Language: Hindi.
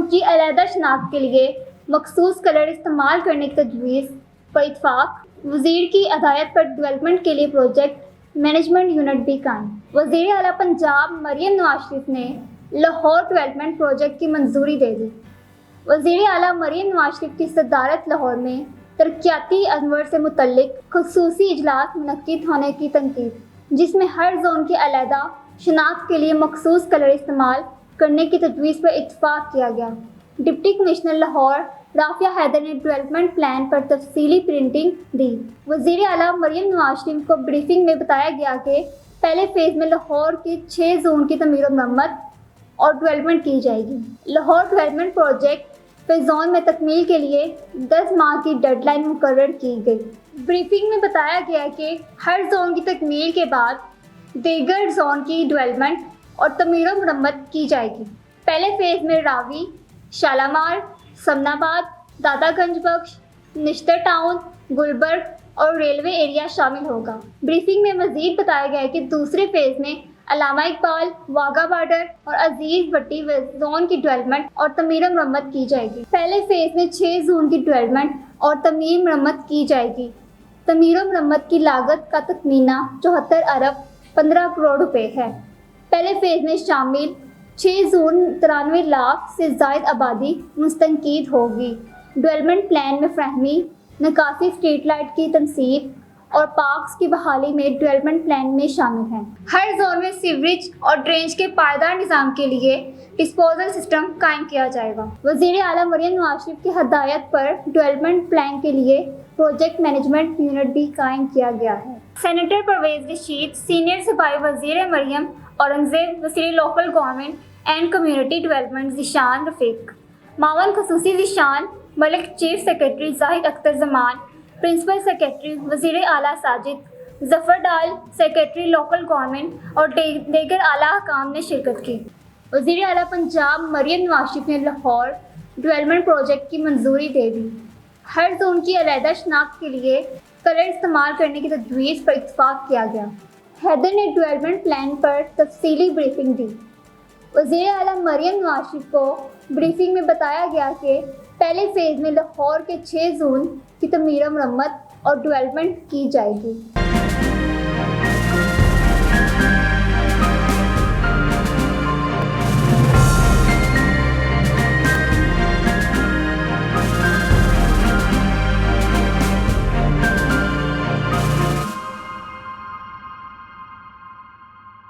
जोन की अलहदा शनाख्त के लिए मखसूस कलर इस्तेमाल करने की तजवीज़ पर इत्फाक। वज़ीर की हदायत पर डेवलपमेंट के लिए प्रोजेक्ट मैनेजमेंट यूनिट भी कायम। वज़ीर आला पंजाब मरियम नवाज शरीफ ने लाहौर डेवलपमेंट प्रोजेक्ट की मंजूरी दे दी। वज़ीर आला मरियम नवाज शरीफ की सदारत लाहौर में तरक्याती अमर से मुतल्लिक खुसूसी इजलास मुनक्किद होने की तनकीद, जिसमें हर जोन की अलहदा शनाख्त के लिए मखसूस कलर इस्तेमाल करने की तजवीज़ पर इत्तफाक किया गया। डिप्टी कमिश्नर लाहौर राफिया हैदर ने डेवलपमेंट प्लान पर तफसीली प्रिंटिंग दी। वज़ीर आला मरियम नवाज शरीफ को ब्रीफिंग में बताया गया कि पहले फेज़ में लाहौर के 6 जोन की तमीर मरम्मत और डेवलपमेंट की जाएगी। लाहौर डेवलपमेंट प्रोजेक्ट फेज़ोन में तकमील के लिए 10 माह की डेडलाइन मुकर्रर की गई। ब्रीफिंग में बताया गया कि हर जोन की तकमील के बाद दीगर जोन की डेवलपमेंट और तमीर मरम्मत की जाएगी। पहले फेज़ में रावी, शालामार, समनाबाद, दादागंज बख्श, निश्तर टाउन, गुलबर्ग और रेलवे एरिया शामिल होगा। ब्रीफिंग में मज़ीद बताया गया कि दूसरे फेज़ में अल्लामा इकबाल, वाघा बॉर्डर और अजीज़ भट्टी जोन की डेवलपमेंट और तमीर मरम्मत की जाएगी। पहले फेज़ में 6 जोन की डेवलपमेंट और तमीर मरम्मत की जाएगी। तमीर मरम्मत की लागत का तखमीना 74 अरब 15 करोड़ रुपए है। पहले फेज़ में शामिल 6 जोन 93 लाख से ज़ायद आबादी मुस्तनकीद होगी। डेवलपमेंट प्लान में फ्राहमी, नकासी स्ट्रीट लाइट की तनसीब और पार्क्स की बहाली में डेवलपमेंट प्लान में शामिल हैं। हर जोन में सीवरेज और ड्रेनेज के पायदार निज़ाम के लिए डिस्पोजल सिस्टम कायम किया जाएगा। वज़ीर आला मरियम नवाज शरीफ की हदायत पर डेवलपमेंट प्लान के लिए प्रोजेक्ट मैनेजमेंट यूनिट भी कायम किया गया है। सेनेटर परवेज़ रशीद, सीनियर सिपाही वज़ीर मरियम औरंगज़ेब, वज़ीर local government and community development Zeeshan Rafiq, मावन खसूसी Zeeshan Malik, chief secretary Zahid Akhtar Zaman, principal secretary वज़ीर आला साजिद जफ़र डाल, सेक्रेटरी लोकल गवर्नमेंट और दीगर आला हकाम ने शिरकत की। वज़ीर आला पंजाब मरियम नवाज शरीफ ने लाहौर डेवलपमेंट प्रोजेक्ट की मंजूरी दे दी। हर जोन की अलहदा शनाख्त के लिए कलर इस्तेमाल करने की तजवीज़ पर इत्तफाक किया गया। हैदर ने डेवलपमेंट प्लान पर तफसीली ब्रीफिंग दी। वज़ीर आला मरियम नवाज शरीफ को ब्रीफिंग में बताया गया कि पहले फेज़ में लाहौर के 6 जोन की तमीर मरम्मत और डेवलपमेंट की जाएगी।